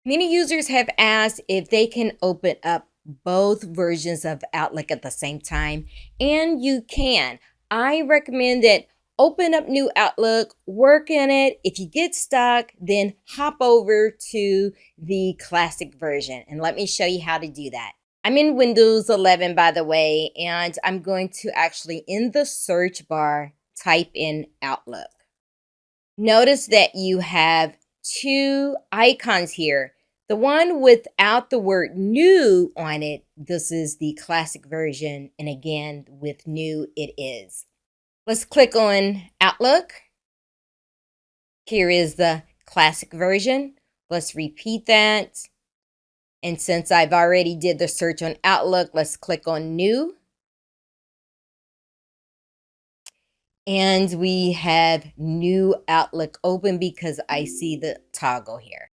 Many users have asked if they can open up both versions of Outlook at the same time, and you can. I recommend that open up new Outlook, work in it. If you get stuck, then hop over to the classic version, and let me show you how to do that. I'm in Windows 11, by the way, and I'm going to actually, in the search bar, type in Outlook. Notice that you have two icons here. The one without the word new on it, this is the classic version. And again, with new, it is. Let's click on Outlook. Here is the classic version. Let's repeat that. And since I've already did the search on Outlook, let's click on new. And we have new Outlook open because I see the toggle here.